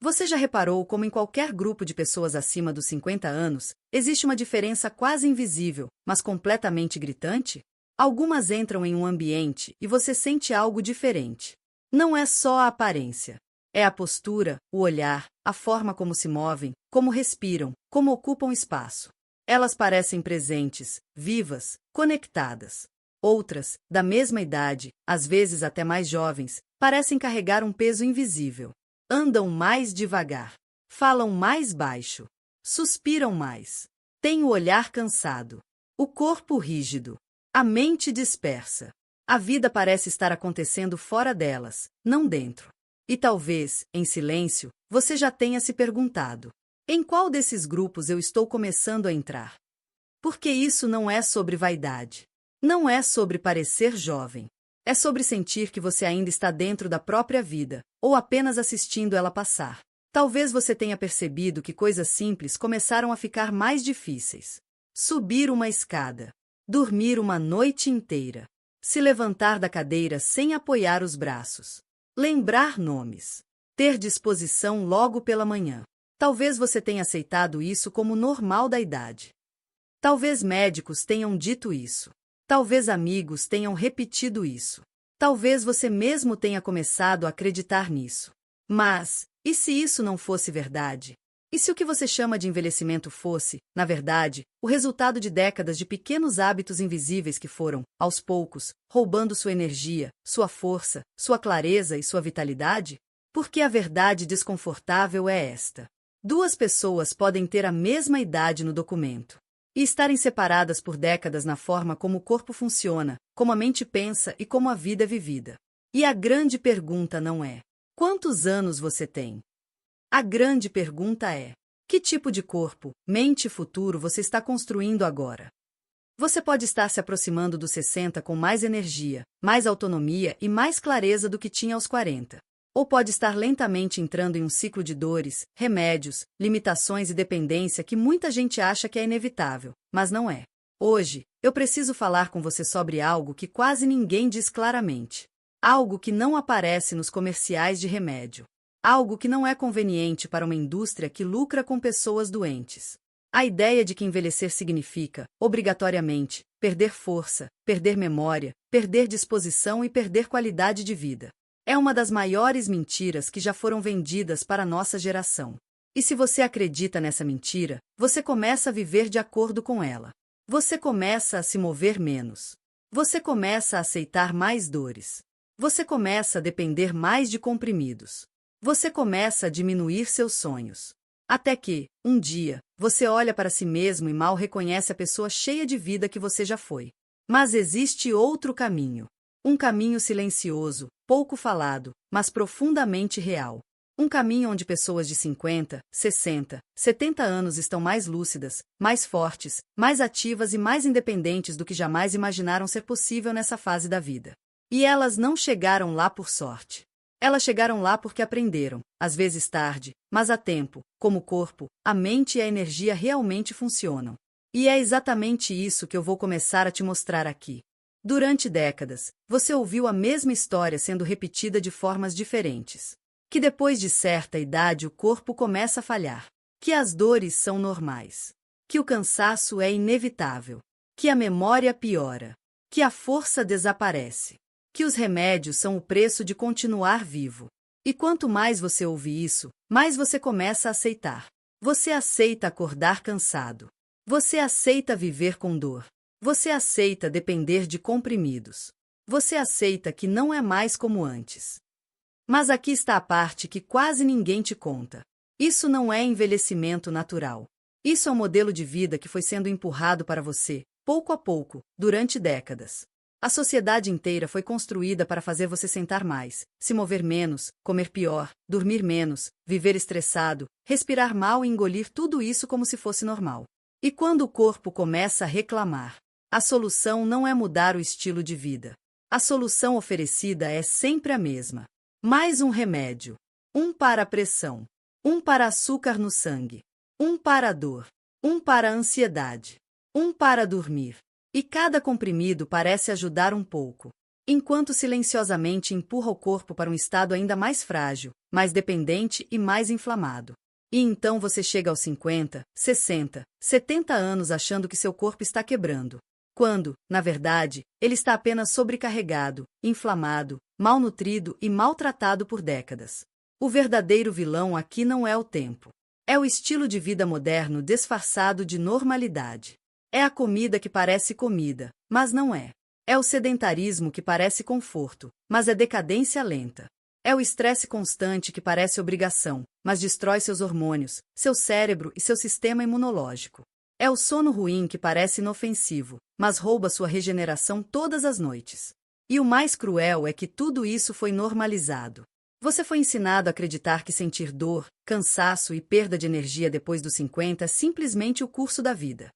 Você já reparou como em qualquer grupo de pessoas acima dos 50 anos, existe uma diferença quase invisível, mas completamente gritante? Algumas entram em um ambiente e você sente algo diferente. Não é só a aparência. É a postura, o olhar, a forma como se movem, como respiram, como ocupam espaço. Elas parecem presentes, vivas, conectadas. Outras, da mesma idade, às vezes até mais jovens, parecem carregar um peso invisível. Andam mais devagar, falam mais baixo, suspiram mais, têm o olhar cansado, o corpo rígido, a mente dispersa. A vida parece estar acontecendo fora delas, não dentro. E talvez, em silêncio, você já tenha se perguntado: em qual desses grupos eu estou começando a entrar? Porque isso não é sobre vaidade. Não é sobre parecer jovem. É sobre sentir que você ainda está dentro da própria vida, ou apenas assistindo ela passar. Talvez você tenha percebido que coisas simples começaram a ficar mais difíceis. Subir uma escada. Dormir uma noite inteira. Se levantar da cadeira sem apoiar os braços. Lembrar nomes. Ter disposição logo pela manhã. Talvez você tenha aceitado isso como normal da idade. Talvez médicos tenham dito isso. Talvez amigos tenham repetido isso. Talvez você mesmo tenha começado a acreditar nisso. Mas, e se isso não fosse verdade? E se o que você chama de envelhecimento fosse, na verdade, o resultado de décadas de pequenos hábitos invisíveis que foram, aos poucos, roubando sua energia, sua força, sua clareza e sua vitalidade? Porque a verdade desconfortável é esta. Duas pessoas podem ter a mesma idade no documento e estarem separadas por décadas na forma como o corpo funciona, como a mente pensa e como a vida é vivida. E a grande pergunta não é: quantos anos você tem? A grande pergunta é: que tipo de corpo, mente e futuro você está construindo agora? Você pode estar se aproximando dos 60 com mais energia, mais autonomia e mais clareza do que tinha aos 40. Ou pode estar lentamente entrando em um ciclo de dores, remédios, limitações e dependência que muita gente acha que é inevitável, mas não é. Hoje, eu preciso falar com você sobre algo que quase ninguém diz claramente. Algo que não aparece nos comerciais de remédio. Algo que não é conveniente para uma indústria que lucra com pessoas doentes. A ideia de que envelhecer significa, obrigatoriamente, perder força, perder memória, perder disposição e perder qualidade de vida. É uma das maiores mentiras que já foram vendidas para a nossa geração. E se você acredita nessa mentira, você começa a viver de acordo com ela. Você começa a se mover menos. Você começa a aceitar mais dores. Você começa a depender mais de comprimidos. Você começa a diminuir seus sonhos. Até que, um dia, você olha para si mesmo e mal reconhece a pessoa cheia de vida que você já foi. Mas existe outro caminho. Um caminho silencioso, pouco falado, mas profundamente real. Um caminho onde pessoas de 50, 60, 70 anos estão mais lúcidas, mais fortes, mais ativas e mais independentes do que jamais imaginaram ser possível nessa fase da vida. E elas não chegaram lá por sorte. Elas chegaram lá porque aprenderam, às vezes tarde, mas a tempo, como o corpo, a mente e a energia realmente funcionam. E é exatamente isso que eu vou começar a te mostrar aqui. Durante décadas, você ouviu a mesma história sendo repetida de formas diferentes. Que depois de certa idade o corpo começa a falhar. Que as dores são normais. Que o cansaço é inevitável. Que a memória piora. Que a força desaparece. Que os remédios são o preço de continuar vivo. E quanto mais você ouve isso, mais você começa a aceitar. Você aceita acordar cansado. Você aceita viver com dor. Você aceita depender de comprimidos. Você aceita que não é mais como antes. Mas aqui está a parte que quase ninguém te conta. Isso não é envelhecimento natural. Isso é um modelo de vida que foi sendo empurrado para você, pouco a pouco, durante décadas. A sociedade inteira foi construída para fazer você sentar mais, se mover menos, comer pior, dormir menos, viver estressado, respirar mal e engolir tudo isso como se fosse normal. E quando o corpo começa a reclamar, a solução não é mudar o estilo de vida. A solução oferecida é sempre a mesma. Mais um remédio. Um para a pressão. Um para açúcar no sangue. Um para a dor. Um para a ansiedade. Um para dormir. E cada comprimido parece ajudar um pouco. Enquanto silenciosamente empurra o corpo para um estado ainda mais frágil, mais dependente e mais inflamado. E então você chega aos 50, 60, 70 anos achando que seu corpo está quebrando. Quando, na verdade, ele está apenas sobrecarregado, inflamado, malnutrido e maltratado por décadas. O verdadeiro vilão aqui não é o tempo. É o estilo de vida moderno disfarçado de normalidade. É a comida que parece comida, mas não é. É o sedentarismo que parece conforto, mas é decadência lenta. É o estresse constante que parece obrigação, mas destrói seus hormônios, seu cérebro e seu sistema imunológico. É o sono ruim que parece inofensivo, mas rouba sua regeneração todas as noites. E o mais cruel é que tudo isso foi normalizado. Você foi ensinado a acreditar que sentir dor, cansaço e perda de energia depois dos 50 é simplesmente o curso da vida.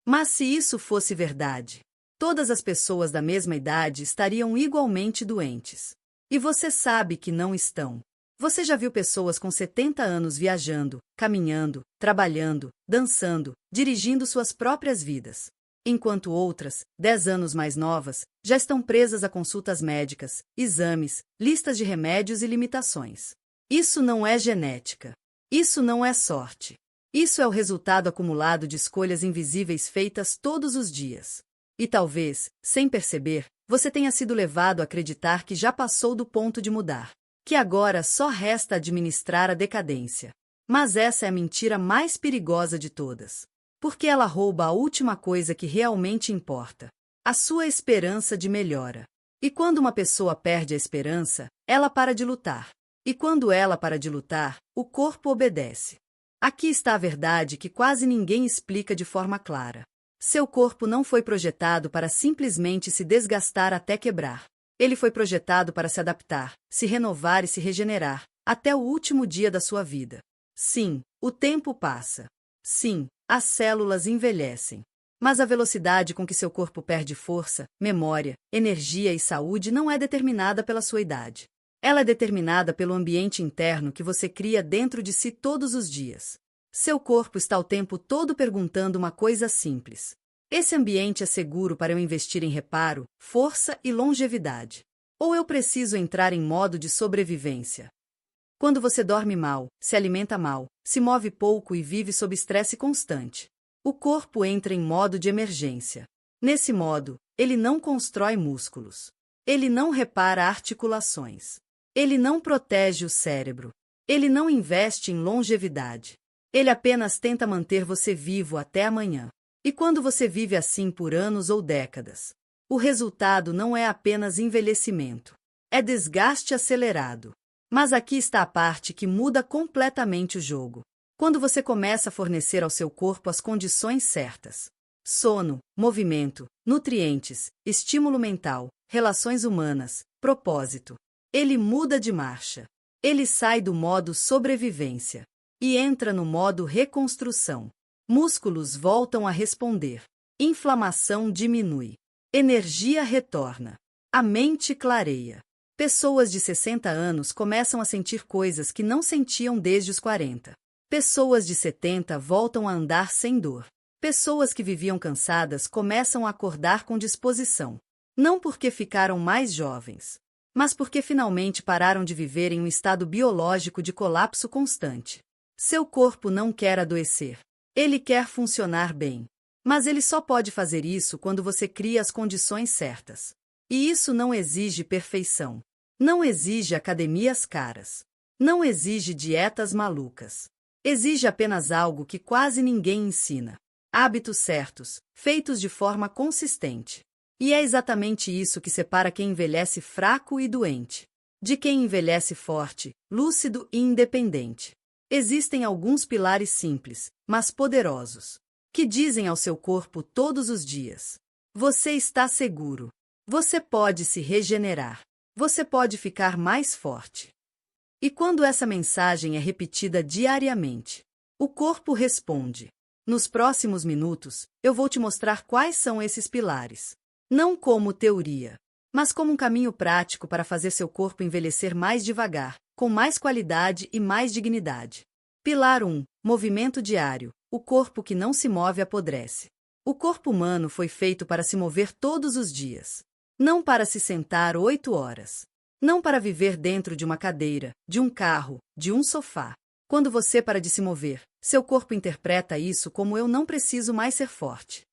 Mas se isso fosse verdade, todas as pessoas da mesma idade estariam igualmente doentes. E você sabe que não estão. Você já viu pessoas com 70 anos viajando, caminhando, trabalhando, dançando, dirigindo suas próprias vidas. Enquanto outras, 10 anos mais novas, já estão presas a consultas médicas, exames, listas de remédios e limitações. Isso não é genética. Isso não é sorte. Isso é o resultado acumulado de escolhas invisíveis feitas todos os dias. E talvez, sem perceber, você tenha sido levado a acreditar que já passou do ponto de mudar, que agora só resta administrar a decadência. Mas essa é a mentira mais perigosa de todas. Porque ela rouba a última coisa que realmente importa: a sua esperança de melhora. E quando uma pessoa perde a esperança, ela para de lutar. E quando ela para de lutar, o corpo obedece. Aqui está a verdade que quase ninguém explica de forma clara. Seu corpo não foi projetado para simplesmente se desgastar até quebrar. Ele foi projetado para se adaptar, se renovar e se regenerar, até o último dia da sua vida. Sim, o tempo passa. Sim, as células envelhecem. Mas a velocidade com que seu corpo perde força, memória, energia e saúde não é determinada pela sua idade. Ela é determinada pelo ambiente interno que você cria dentro de si todos os dias. Seu corpo está o tempo todo perguntando uma coisa simples: esse ambiente é seguro para eu investir em reparo, força e longevidade? Ou eu preciso entrar em modo de sobrevivência? Quando você dorme mal, se alimenta mal, se move pouco e vive sob estresse constante, o corpo entra em modo de emergência. Nesse modo, ele não constrói músculos. Ele não repara articulações. Ele não protege o cérebro. Ele não investe em longevidade. Ele apenas tenta manter você vivo até amanhã. E quando você vive assim por anos ou décadas, o resultado não é apenas envelhecimento. É desgaste acelerado. Mas aqui está a parte que muda completamente o jogo. Quando você começa a fornecer ao seu corpo as condições certas: sono, movimento, nutrientes, estímulo mental, relações humanas, propósito, ele muda de marcha. Ele sai do modo sobrevivência e entra no modo reconstrução. Músculos voltam a responder. Inflamação diminui. Energia retorna. A mente clareia. Pessoas de 60 anos começam a sentir coisas que não sentiam desde os 40. Pessoas de 70 voltam a andar sem dor. Pessoas que viviam cansadas começam a acordar com disposição. Não porque ficaram mais jovens, mas porque finalmente pararam de viver em um estado biológico de colapso constante. Seu corpo não quer adoecer. Ele quer funcionar bem. Mas ele só pode fazer isso quando você cria as condições certas. E isso não exige perfeição. Não exige academias caras. Não exige dietas malucas. Exige apenas algo que quase ninguém ensina: hábitos certos, feitos de forma consistente. E é exatamente isso que separa quem envelhece fraco e doente de quem envelhece forte, lúcido e independente. Existem alguns pilares simples, mas poderosos, que dizem ao seu corpo todos os dias: você está seguro. Você pode se regenerar. Você pode ficar mais forte. E quando essa mensagem é repetida diariamente, o corpo responde. Nos próximos minutos, eu vou te mostrar quais são esses pilares. Não como teoria, mas como um caminho prático para fazer seu corpo envelhecer mais devagar, com mais qualidade e mais dignidade. Pilar 1. Movimento diário. O corpo que não se move apodrece. O corpo humano foi feito para se mover todos os dias. Não para se sentar 8 horas. Não para viver dentro de uma cadeira, de um carro, de um sofá. Quando você para de se mover, seu corpo interpreta isso como eu não preciso mais ser forte.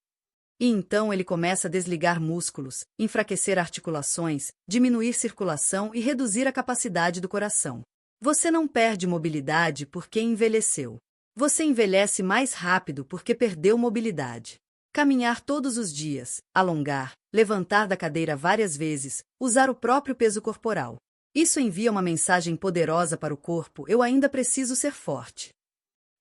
E então ele começa a desligar músculos, enfraquecer articulações, diminuir circulação e reduzir a capacidade do coração. Você não perde mobilidade porque envelheceu. Você envelhece mais rápido porque perdeu mobilidade. Caminhar todos os dias, alongar, levantar da cadeira várias vezes, usar o próprio peso corporal. Isso envia uma mensagem poderosa para o corpo: eu ainda preciso ser forte.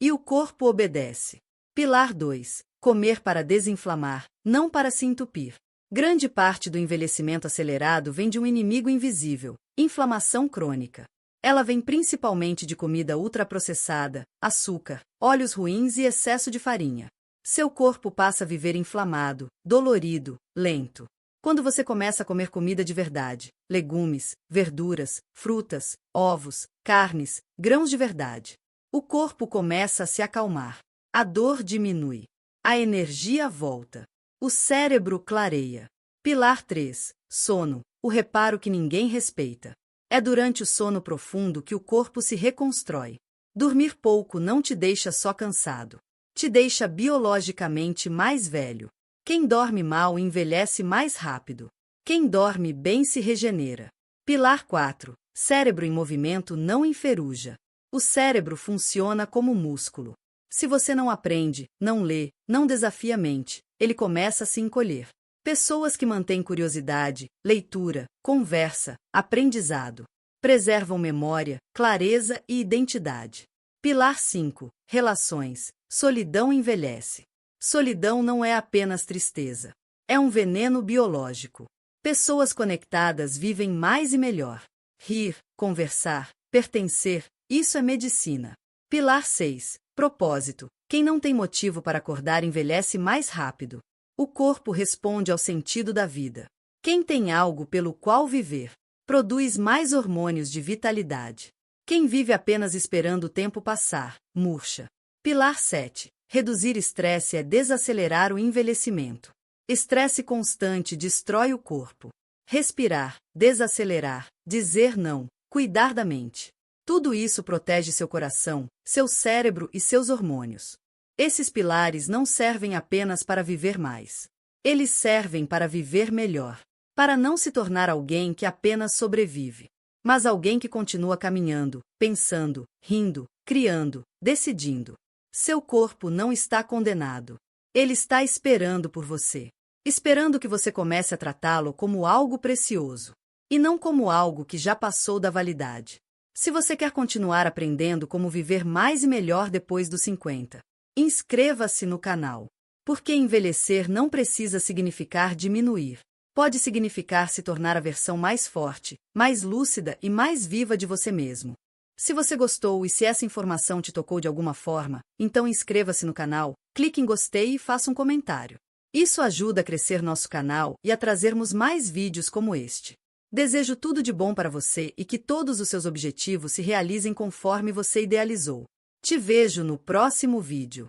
E o corpo obedece. Pilar 2. Comer para desinflamar, não para se entupir. Grande parte do envelhecimento acelerado vem de um inimigo invisível: inflamação crônica. Ela vem principalmente de comida ultraprocessada, açúcar, óleos ruins e excesso de farinha. Seu corpo passa a viver inflamado, dolorido, lento. Quando você começa a comer comida de verdade, legumes, verduras, frutas, ovos, carnes, grãos de verdade, o corpo começa a se acalmar. A dor diminui. A energia volta. O cérebro clareia. Pilar 3. Sono, o reparo que ninguém respeita. É durante o sono profundo que o corpo se reconstrói. Dormir pouco não te deixa só cansado. Te deixa biologicamente mais velho. Quem dorme mal envelhece mais rápido. Quem dorme bem se regenera. Pilar 4. Cérebro em movimento não enferruja. O cérebro funciona como músculo. Se você não aprende, não lê, não desafia a mente, ele começa a se encolher. Pessoas que mantêm curiosidade, leitura, conversa, aprendizado, preservam memória, clareza e identidade. Pilar 5. Relações. Solidão envelhece. Solidão não é apenas tristeza. É um veneno biológico. Pessoas conectadas vivem mais e melhor. Rir, conversar, pertencer, isso é medicina. Pilar 6. Propósito. Quem não tem motivo para acordar envelhece mais rápido. O corpo responde ao sentido da vida. Quem tem algo pelo qual viver, produz mais hormônios de vitalidade. Quem vive apenas esperando o tempo passar, murcha. Pilar 7. Reduzir estresse é desacelerar o envelhecimento. Estresse constante destrói o corpo. Respirar, desacelerar, dizer não, cuidar da mente. Tudo isso protege seu coração, seu cérebro e seus hormônios. Esses pilares não servem apenas para viver mais. Eles servem para viver melhor. Para não se tornar alguém que apenas sobrevive, mas alguém que continua caminhando, pensando, rindo, criando, decidindo. Seu corpo não está condenado. Ele está esperando por você. Esperando que você comece a tratá-lo como algo precioso, e não como algo que já passou da validade. Se você quer continuar aprendendo como viver mais e melhor depois dos 50, inscreva-se no canal. Porque envelhecer não precisa significar diminuir. Pode significar se tornar a versão mais forte, mais lúcida e mais viva de você mesmo. Se você gostou e se essa informação te tocou de alguma forma, então inscreva-se no canal, clique em gostei e faça um comentário. Isso ajuda a crescer nosso canal e a trazermos mais vídeos como este. Desejo tudo de bom para você e que todos os seus objetivos se realizem conforme você idealizou. Te vejo no próximo vídeo.